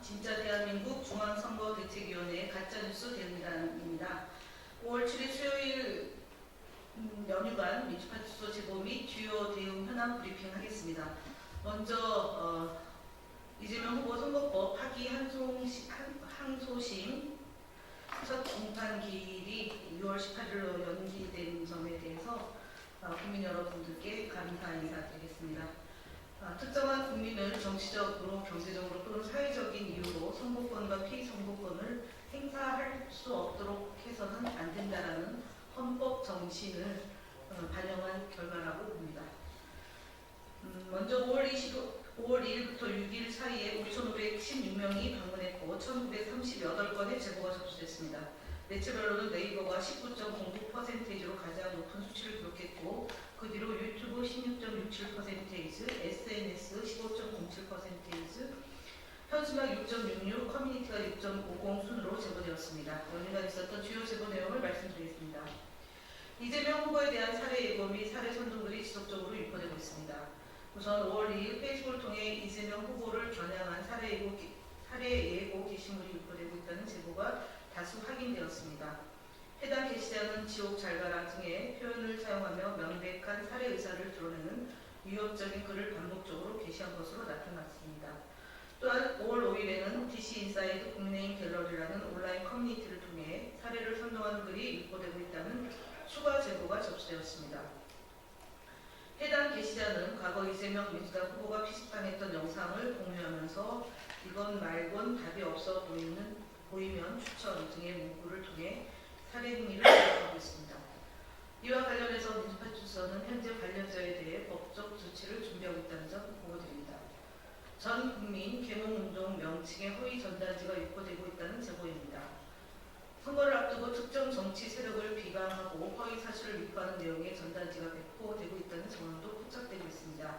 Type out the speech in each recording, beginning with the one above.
진짜 대한민국 중앙선거대책위원회 가짜뉴스 대응단입니다. 5월 7일 수요일 연휴간 민주파출소 제보 및 주요 대응 현황 브리핑하겠습니다. 먼저 이재명 후보 선거법 파기 항소심 첫 공판기일이 6월 18일로 연기된 점에 대해서 국민 여러분들께 감사 인사드리겠습니다. 특정한 국민을 정치적으로, 경제적으로 또는 사회적인 이유로 선거권과 피선거권을 행사할 수 없도록 해서는 안 된다라는 헌법 정신을 반영한 결과라고 봅니다. 먼저 5월 1일부터 6일 사이에 5,516명이 방문했고 1,938건의 제보가 접수됐습니다. 매체별로는 네이버가 19.09%로 가장 높은 수치를 기록했고 그 뒤로 유튜브 16.67%, SNS 15.07%, 현수막 6.66, 커뮤니티가 6.50 순으로 제보되었습니다. 연휴간 있었던 주요 제보 내용을 말씀드리겠습니다. 이재명 후보에 대한 살해 예고 및 살해 선동들이 지속적으로 유포되고 있습니다. 우선 5월 2일 페이스북을 통해 이재명 후보를 겨냥한 살해 예고 게시물이 유포되고 있다는 제보가 다수 확인되었습니다. 해당 게시자는 지옥 잘 가라 등의 표현을 사용하며 명백한 살해 의사를 드러내는 위협적인 글을 반복적으로 게시한 것으로 나타났습니다. 또한 5월 5일에는 DC인사이드 국민의힘 갤러리라는 온라인 커뮤니티를 통해 살해를 선동하는 글이 유포되고 있다는 추가 제보가 접수되었습니다. 해당 게시자는 과거 이재명 민주당 후보가 피습당했던 영상을 공유하면서 이건 말곤 답이 없어 보이면 추천 등의 문구를 통해 살해 행위를 지적하고 있습니다. 이와 관련해서 민주파출소는 현재 관련자에 대해 법적 조치를 준비하고 있다는 점 보고드립니다. 전 국민 계몽운동 명칭의 허위 전단지가 유포되고 있다는 제보입니다. 선거를 앞두고 특정 정치 세력을 비방하고 허위 사실을 유포하는 내용의 전단지가 배포되고 있다는 정황도 포착되고 있습니다.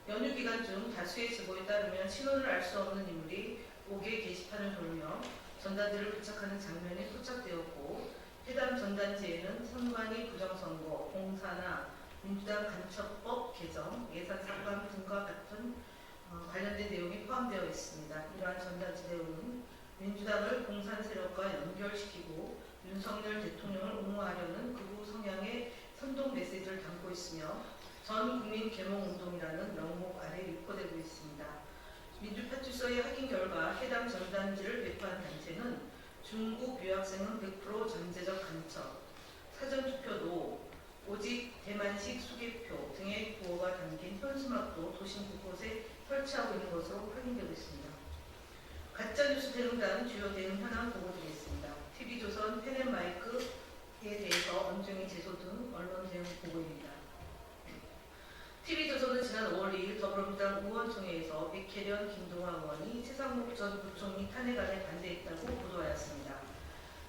연휴 기간 중 다수의 제보에 따르면 신원을 알 수 없는 인물이 옥외 게시판을 돌며 전단지를 부착하는 장면이 포착되었고 해당 전단지에는 선관위 부정선거, 공사나 민주당 간첩법 개정, 예산삭감 등과 같은 관련된 내용이 포함되어 있습니다. 이러한 전단지 내용은 민주당을 공산 세력과 연결시키고 윤석열 대통령을 옹호하려는 극우 성향의 선동 메시지를 담고 있으며 전 국민 계몽운동이라는 명목 아래 유포되고 있습니다. 민주파출소의 확인 결과 해당 전단지를 배포한 단체는 중국 유학생은 100% 잠재적 간첩, 사전투표도 오직 대만식 수개표 등의 구호가 담긴 현수막도 도심 곳곳에 설치하고 있는 것으로 확인되고 있습니다. 가짜뉴스 대응단 주요 대응 현황 보고드리겠습니다. TV조선 펜앤마이크에 대해서 엄중히 제소 등 언론 대응 보고입니다. TV조선은 지난 5월 2일 더불어민주당 의원총회에서 백혜련, 김동완 의원이 최상목 전 부총리 탄핵안에 반대했다고 보도하였습니다.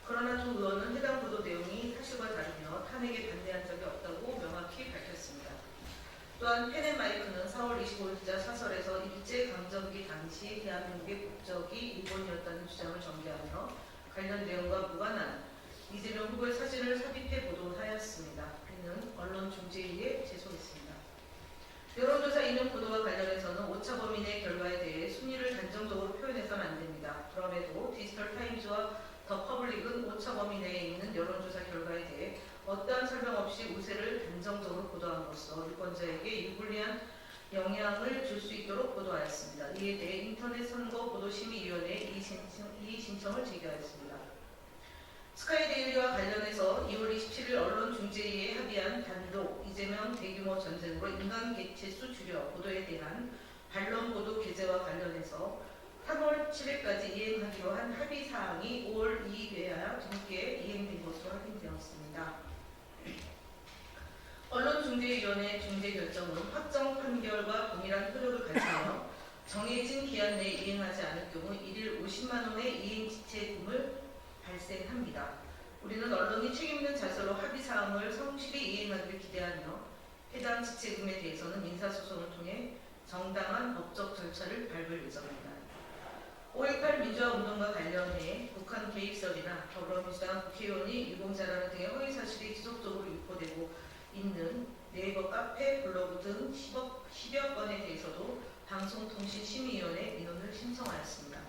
그러나 두 의원은 해당 보도 내용이 사실과 다르며 탄핵에 반대한 적이 없다고 명확히 밝혔습니다. 또한 펜앤마이크는 4월 25일 기자 사설에서 일제강점기 당시 대한민국의 국적이 일본이었다는 주장을 전개하며 관련 내용과 무관한 이재명 후보의 사진을 삽입해 보도하였습니다. 이는 언론중재위에 제소했습니다. 여론조사 인용 보도와 관련해서는 오차범위의 결과에 대해 순위를 단정적으로 표현해서는 안 됩니다. 그럼에도 디지털타임즈와 더 퍼블릭은 오차범위 내에 있는 여론조사 결과에 대해 어떠한 설명 없이 우세를 단정적으로 보도한 것으로 유권자에게 유불리한 영향을 줄 수 있도록 보도하였습니다. 이에 대해 인터넷 선거 보도심의위원회에 이의 신청을 제기하였습니다. 스카이데일리와 관련해서 2월 27일 언론중재위에 합의한 단독 이재명 대규모 전쟁으로 인간 개체수 줄여 보도에 대한 반론 보도 게재와 관련해서 3월 7일까지 이행하기로 한 합의사항이 5월 2일에야 동시에 이행된 것으로 확인되었습니다. 언론중재위원회 중재결정은 확정 판결과 동일한 효력을 가지며 정해진 기한 내에 이행하지 않을 경우 1일 50만 원의 이행지체금을 발생합니다. 우리는 언론이 책임있는 자세로 합의사항을 성실히 이행하기를 기대하며 해당 지체금에 대해서는 인사소송을 통해 정당한 법적 절차를 밟을 예정입니다. 5.18 민주화운동과 관련해 북한 개입설이나 더불어민주당 국회의원이 유공자라는 등의 허위사실이 지속적으로 유포되고 있는 네이버 카페, 블로그 등 10여 건에 대해서도 방송통신심의위원회 민원을 신청하였습니다.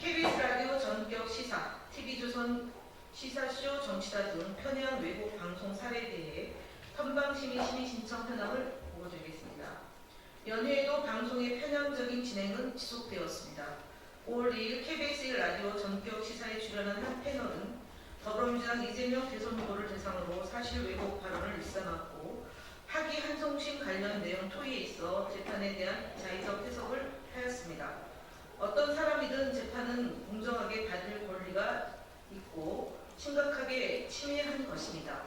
KBS 라디오 전격 시사, TV조선 시사쇼 정치다 등 편향 왜곡 방송 사례에 대해 선방심의 심의 신청 현황을 보고드리겠습니다. 연휴에도 방송의 편향적인 진행은 지속되었습니다. 5월 2일 KBS 1 라디오 전격 시사에 출연한 한 패널은 더불어민주당 이재명 대선 후보를 대상으로 사실 왜곡 발언을 일삼았고 학위 한송심 관련 내용 토의에 있어 재판에 대한 자의적 해석을 하였습니다. 어떤 사람이든 재판은 공정하게 받을 권리가 있고 심각하게 침해한 것입니다.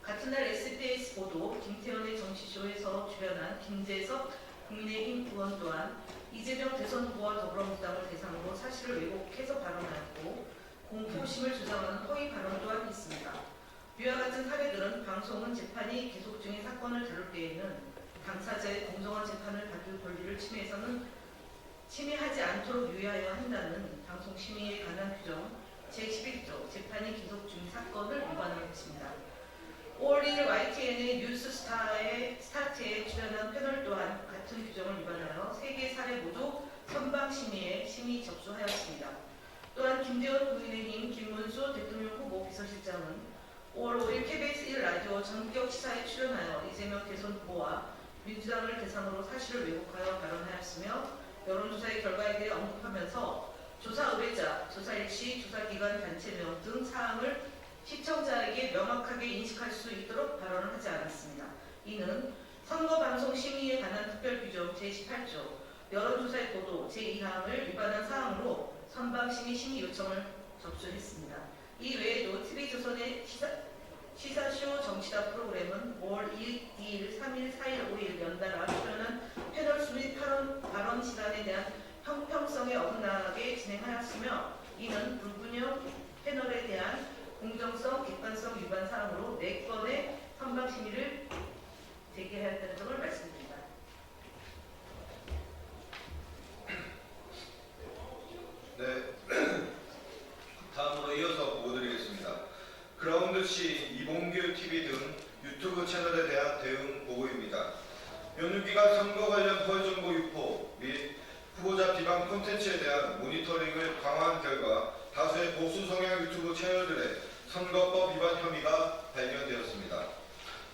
같은 날 SBS 보도 김태현의 정치쇼에서 출연한 김재석 국민의힘 의원 또한 이재명 대선 후보와 더불어민주당을 대상으로 사실을 왜곡해서 발언하였고 공포심을 주장하는 허위 발언 또한 있습니다. 위와 같은 사례들은 방송은 재판이 계속 중인 사건을 다룰 때에는 당사자의 공정한 재판을 받을 권리를 침해하지 않도록 유의하여야 한다는 방송심의에 관한 규정 제11조 재판이 계속 중인 사건을 위반하고 있습니다. 5월 1일 YTN의 뉴스스타의 스타트에 출연한 패널 또한 같은 규정을 위반하여 3개 사례 모두 선방심의에 심의 접수하였습니다. 또한 김재원 국민의힘 김문수 대통령 후보 비서실장은 5월 5일 KBS 1 라디오 전격 시사에 출연하여 이재명 대선 후보와 민주당을 대상으로 사실을 왜곡하여 발언하였으며 여론조사의 결과에 대해 언급하면서 조사 의뢰자, 조사 일시, 조사기관 단체명 등 사항을 시청자에게 명확하게 인식할 수 있도록 발언을 하지 않았습니다. 이는 선거방송심의에 관한 특별규정 제18조 여론조사의 보도 제2항을 위반한 사항으로 선방심의 심의 요청을 접수했습니다. 이 외에도 TV조선의 시사쇼 정치다 프로그램은 5월 2일, 3일, 4일, 5일 연달아 출연한 패널 및 발언 시간에 대한 형평성에 어긋나게 진행하였으며 이는 불균형 패널에 대한 공정성, 객관성 위반 사항으로 4건의 선방심의를 제기하였다는 점을 말씀드립니다. 네, 다음으로 이어서 보고드리겠습니다. 그라운드C, 이봉규TV 등 유튜브 채널에 대한 대응 보고입니다. 연휴기간 선거 관련 허위정보 유포 및 후보자 비방 콘텐츠에 대한 모니터링을 강화한 결과 다수의 보수 성향 유튜브 채널들의 선거법 위반 혐의가 발견되었습니다.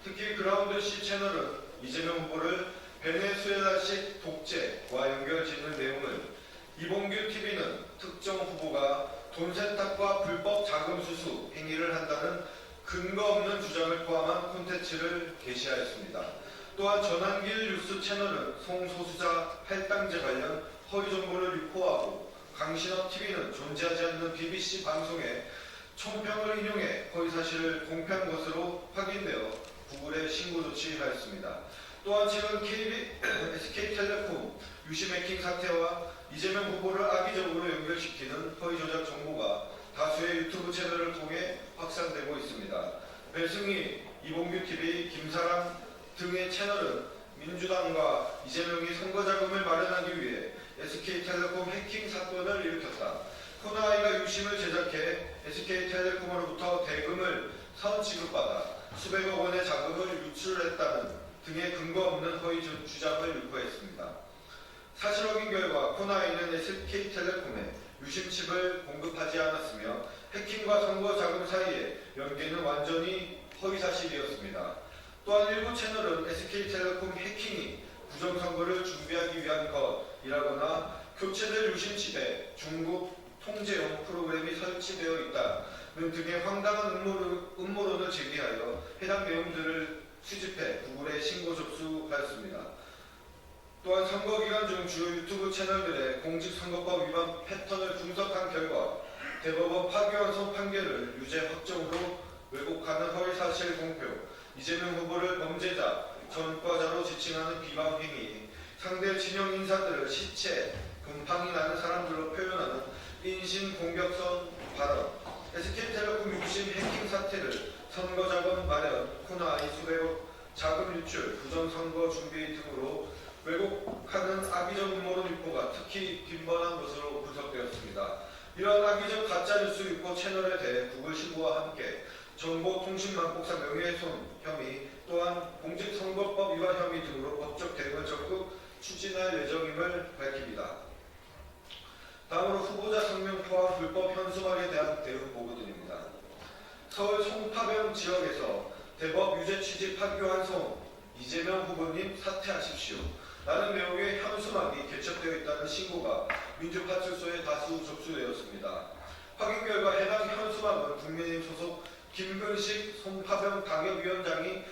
특히 그라운드C 채널은 이재명 후보를 베네수엘라식 독재와 연결짓는 내용을, 이봉규TV는 특정 후보가 돈 세탁과 불법 자금 수수 행위를 한다는 근거 없는 주장을 포함한 콘텐츠를 게시하였습니다. 또한 전환길 뉴스 채널은 성소수자 할당제 관련 허위 정보를 유포하고 강신업TV는 존재하지 않는 BBC 방송에 총평을 인용해 허위 사실을 공표한 것으로 확인되어 구글에 신고 조치하였습니다. 또한 최근 SK텔레콤 유심 해킹 사태와 이재명 후보를 악의적으로 연결시키는 허위 조작 정보가 다수의 유튜브 채널을 통해 확산되고 있습니다. 배승희, 이봉규TV, 김사랑 등의 채널은 민주당과 이재명이 선거자금을 마련하기 위해 SK텔레콤 해킹 사건을 일으켰다. 코나아이가 유심을 제작해 SK텔레콤으로부터 대금을 선지급받아 수백억 원의 자금을 유출했다는 등의 근거 없는 허위 주장을 유포했습니다. 사실 확인 결과 코나아이는 SK텔레콤에 유심칩을 공급하지 않았으며 해킹과 선거 자금 사이의 연계는 완전히 허위 사실이었습니다. 또한 일부 채널은 SK텔레콤 해킹이 부정선거를 준비하기 위한 것이라거나 교체될 유심칩에 중국 통제용 프로그램이 설치되어 있다는 등의 황당한 음모론을 제기하여 해당 내용들을 수집해 구글에 신고 접수하였습니다. 또한 선거기간 중 주요 유튜브 채널들의 공직선거법 위반 패턴을 분석한 결과 대법원 파기환송 판결을 유죄 확정으로 왜곡하는 허위사실 공표, 이재명 후보를 범죄자, 전과자로 지칭하는 비방 행위, 상대 진영 인사들을 시체, 곰팡이 나는 사람들로 표현하는 인신공격성 발언, SK텔레콤 유심 해킹 사태를 선거자금 마련, 코나아이 수백억 자금 유출, 부정선거 준비 등으로 왜곡하는 악의적 음모론 유포가 특히 빈번한 것으로 분석되었습니다. 이러한 악의적 가짜뉴스 유포 채널에 대해 구글 신고와 함께 정보통신망법상 명예훼손 혐의 또한 공직선거법 위반 혐의 등으로 법적 대응을 적극 추진할 예정임을 밝힙니다. 다음으로 후보자 성명 포함 불법 현수막에 대한 대응 보고드립니다. 서울 송파병 지역에서 대법 유죄 취지 판교한 송 이재명 후보님 사퇴하십시오 라는 내용의 현수막이 개첩되어 있다는 신고가 민주파출소에 다수 접수되었습니다. 확인 결과 해당 현수막은 국민의힘 소속 김근식 송파병 당협위원장이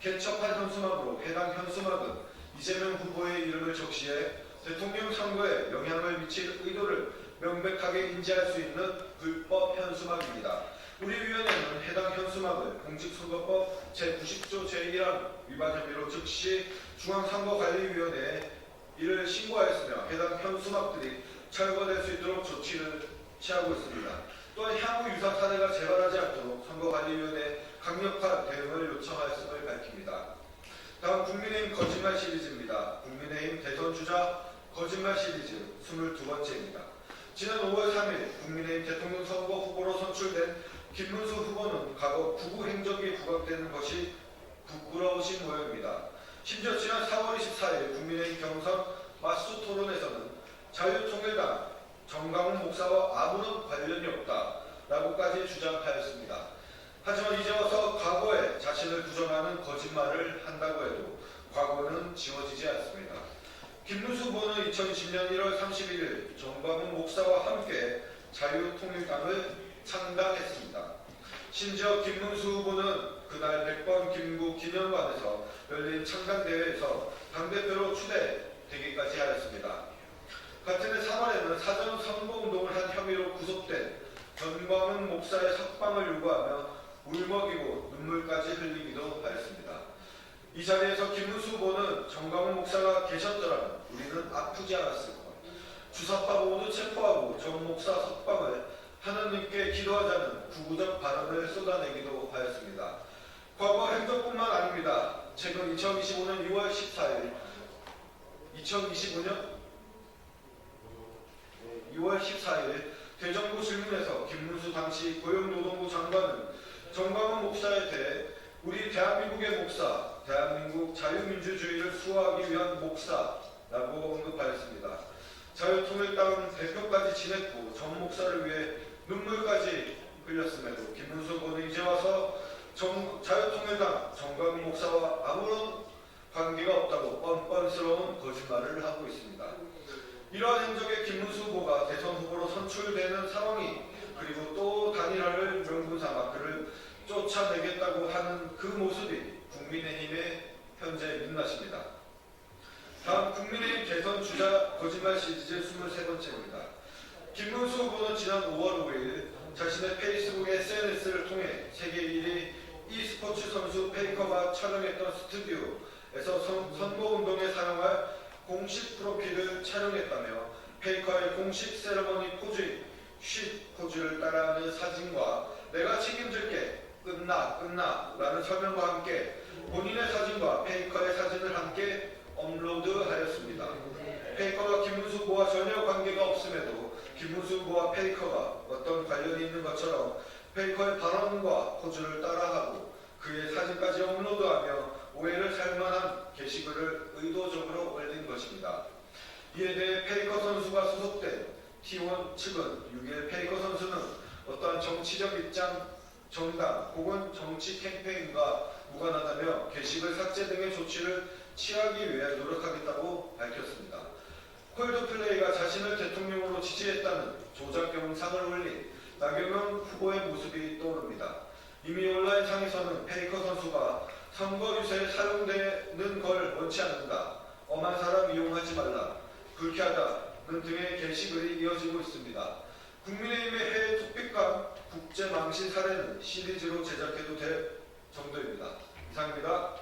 개첩한 현수막으로 해당 현수막은 이재명 후보의 이름을 적시해 대통령 선거에 영향을 미칠 의도를 명백하게 인지할 수 있는 불법 현수막입니다. 우리 위원회는 해당 현수막을 공직선거법 제90조 제1항 위반 혐의로 즉시 중앙선거관리위원회에 이를 신고하였으며 해당 현수막들이 철거될 수 있도록 조치를 취하고 있습니다. 또한 향후 유사 사례가 재발하지 않도록 선거관리위원회에 강력한 대응을 요청하였음을 밝힙니다. 다음 국민의힘 거짓말 시리즈입니다. 국민의힘 대선 주자 거짓말 시리즈 22번째입니다. 지난 5월 3일 국민의힘 대통령 선거 후보로 선출된 김문수 후보는 과거 구구 행적이 부각되는 것이 부끄러우신 모양입니다. 심지어 지난 4월 24일 국민의힘 경선 맞수 토론에서는 자유통일당 정강훈 목사와 아무런 관련이 없다라고까지 주장하였습니다. 하지만 이제 와서 과거에 자신을 부정하는 거짓말을 한다고 해도 과거는 지워지지 않습니다. 김문수 후보는 2010년 1월 31일 정광훈 목사와 함께 자유통일당을 창당했습니다. 심지어 김문수 후보는 그날 백번 김구 기념관에서 열린 창당대회에서 당대표로 추대되기까지 하였습니다. 같은 해 3월에는 사전 선거운동을 한 혐의로 구속된 정광훈 목사의 석방을 요구하며 울먹이고 눈물까지 흘리기도 하였습니다. 이 자리에서 김문수 후보는 정광훈 목사가 계셨더라면 우리는 아프지 않았을 것. 주사파 모두 체포하고 정 목사 석방을 하느님께 기도하자는 구구적 발언을 쏟아내기도 하였습니다. 과거 행적뿐만 아닙니다. 최근 2025년 6월 14일 6월 14일 대정부 질문에서 김문수 당시 고용노동부 장관은 정광훈 목사에 대해 우리 대한민국의 목사, 대한민국 자유민주주의를 수호하기 위한 목사라고 언급하였습니다. 자유통일당 대표까지 지냈고 정 목사를 위해 눈물까지 흘렸음에도 김문수 후보는 이제 와서 자유통일당 정광훈 목사와 아무런 관계가 없다고 뻔뻔스러운 거짓말을 하고 있습니다. 이러한 행적에 김문수 후보가 대선 후보로 선출되는 상황이 그리고 또 단일화를 명분 삼아 그를 쫓아내겠다고 하는 그 모습이 국민의힘의 현재 민낯입니다. 다음 국민의힘 대선 주자 거짓말 시리즈 23번째입니다. 김문수 후보는 지난 5월 5일 자신의 페이스북 SNS를 통해 세계 1위 e스포츠 선수 페이커가 촬영했던 스튜디오에서 선거운동에 사용할 공식 프로필을 촬영했다며 페이커의 공식 세레머니 포즈인 쉿 포즈를 따라하는 사진과 내가 책임질게 끝나 라는 설명과 함께 본인의 사진과 페이커의 사진을 함께 업로드하였습니다. 페이커와 김문수 후보와 전혀 관계가 없음에도 김문수 후보와 페이커가 어떤 관련이 있는 것처럼 페이커의 발언과 포즈를 따라하고 그의 사진까지 업로드하며 오해를 살 만한 게시글을 의도적으로 올린 것입니다. 이에 대해 페이커 선수가 소속된 T1 측은 6일 페이커 선수는 어떠한 정치적 입장, 정당 혹은 정치 캠페인과 무관하다며 게시글 삭제 등의 조치를 취하기 위해 노력하겠다고 밝혔습니다. 콜드플레이가 자신을 대통령으로 지지했다는 조작 영상을 올린 나경원 후보의 모습이 떠오릅니다. 이미 온라인상에서는 페이커 선수가 선거 유세에 사용되는 걸 원치 않는다, 엄한 사람 이용하지 말라, 불쾌하다는 등의 게시글이 이어지고 있습니다. 국민의힘의 해외 투픽감 국제 망신 사례는 시리즈로 제작해도 될 정도입니다. 이상입니다.